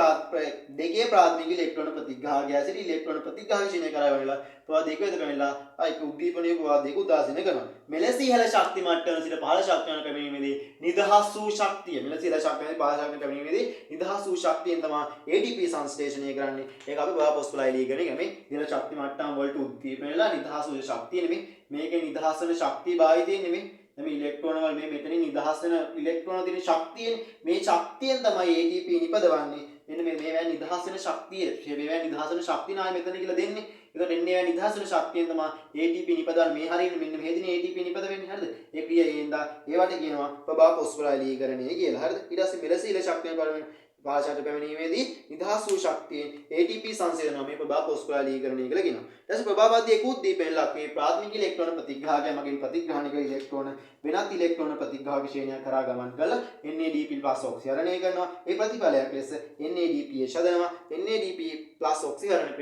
प्राथमिक इलेक्ट्रॉन प्रतिग्रह गया से इलेक्ट्रॉन प्रतिग्रह विषय करावेला प्रवाह देखो तो पहला एक उद्दीपन प्रवाह देखो उदासीन करना मेलेसी हल शक्ति मट्टन सिर पहला शक्ति क्रमेण में निधासु शक्ति मेलेसी हल शक्ति पहला शक्ति क्रमेण में निधासु शक्ति तमा ATP संश्लेषण करන්නේ ඒක අපි බා පොස්පලයි කරන්නේ මේ දින ශක්ති මට්ටම් වලට උද්දීපනලා නිදහස් වෙන ශක්තිය නෙමෙයි මේකේ නිදහස් වෙන ශක්තිය බාහිර තියෙන්නේ නෙමෙයි මේ ඉලෙක්ට්‍රෝන වල මේ මෙතනින් නිදහස් වෙන ඉලෙක්ට්‍රෝන තියෙන ශක්තියනේ මේ ශක්තියෙන් තමයි ATP නිපදවන්නේ මෙන්න මේවා නිදහස් වෙන ශක්තිය මේවා නිදහස් වෙන ශක්තිය නාය මෙතන කියලා දෙන්නේ ඒකට එන්නේ ඒවා නිදහස් වෙන ශක්තියෙන් තමයි ATP නිපදවන්නේ මේ හරියට මෙන්න මෙහෙදින ATP නිපද වෙන්නේ හරිද ඒ ක්‍රියාවෙන්ද ඒවට කියනවා ප්‍රභා පොස්පලයිකරණය කියලා හරිද ඊට පස්සේ මෙලසීල ශක්තිය බලන්න පාලශාට පැමිණීමේදී නිදහස් වූ ශක්තියෙන් ATP සංසේදනය මේ ප්‍රභා පොස්පලයිකරණය කියලා කියනවා ඊට පස්සේ ප්‍රභාවදී එක උද්දීපන ලක්වේ ප්‍රාථමික ඉලෙක්ට්‍රෝන ප්‍රතිග්‍රහකය මගින් ප්‍රතිග්‍රහණය කළ ඉලෙක්ට්‍රෝන වෙනත් ඉලෙක්ට්‍රෝන ප්‍රතිග්‍රාහක ශ්‍රේණියක් කරා ගමන් කරලා NADP+ ඔක්සිහරණය කරනවා ඒ ප්‍රතිඵලයක් ලෙස NADPH හදනවා NADP+ ඔක්සිහරණ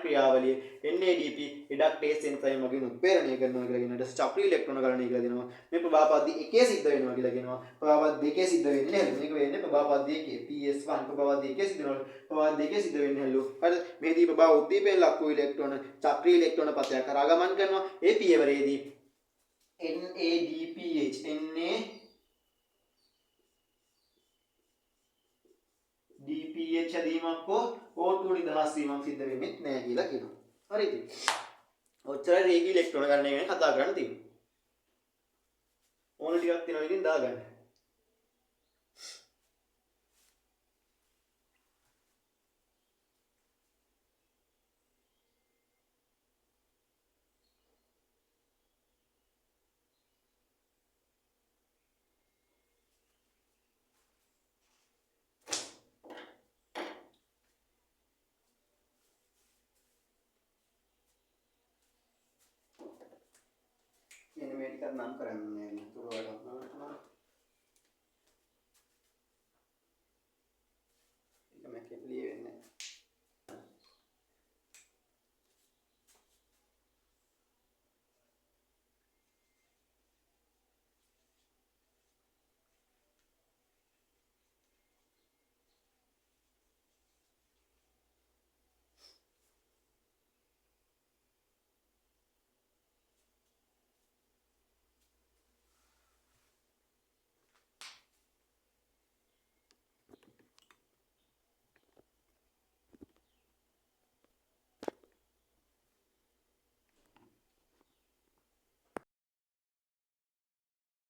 ක්‍රියාවලිය NADP රිඩක්ටේස් එන්සයිම් මගින් උත්ප්‍රේරණය කරනවා කියලා කියනවා ඊට පස්සේ චක්‍රීය ඉලෙක්ට්‍රෝන ගණනය කියලා දෙනවා මේ ප්‍රභාවදී එකේ සිද්ධ වෙනවා කියලා කියනවා ප්‍රභාවදී දෙකේ සිද්ධ වෙන්නේ නැහැ මේක වෙන්නේ ප්‍රභාවදී එකේ PS1 ප්‍රභාවදී එකේ සිද්ධ වෙනවා ප්‍රභාවදී දෙකේ සිද්ධ වෙන්නේ නැල්ලු හරි මේදී ප්‍රභාව උද්දීපන ලක් වූ ඉලෙක්ට්‍රෝන චක්‍රීය ඉලෙක්ට්‍රෝන පතයක් කරා ගමන් කරනවා ඒ පියවරේදී NADPH හැදීමක් හෝ O2 නිදහස් වීමක් සිද්ධ වෙන්නේ නැහැ කියලා කියනවා. හරිද? ඔච්චරයි රේඛී ඉලෙක්ට්‍රෝන ගණනය ගැන කතා කරන්න තියෙන්නේ. ඕන ටිකක් තියෙනවා ඉතින් දාගන්න. ini medikan nam keren ini turun apa ini makin lihat ini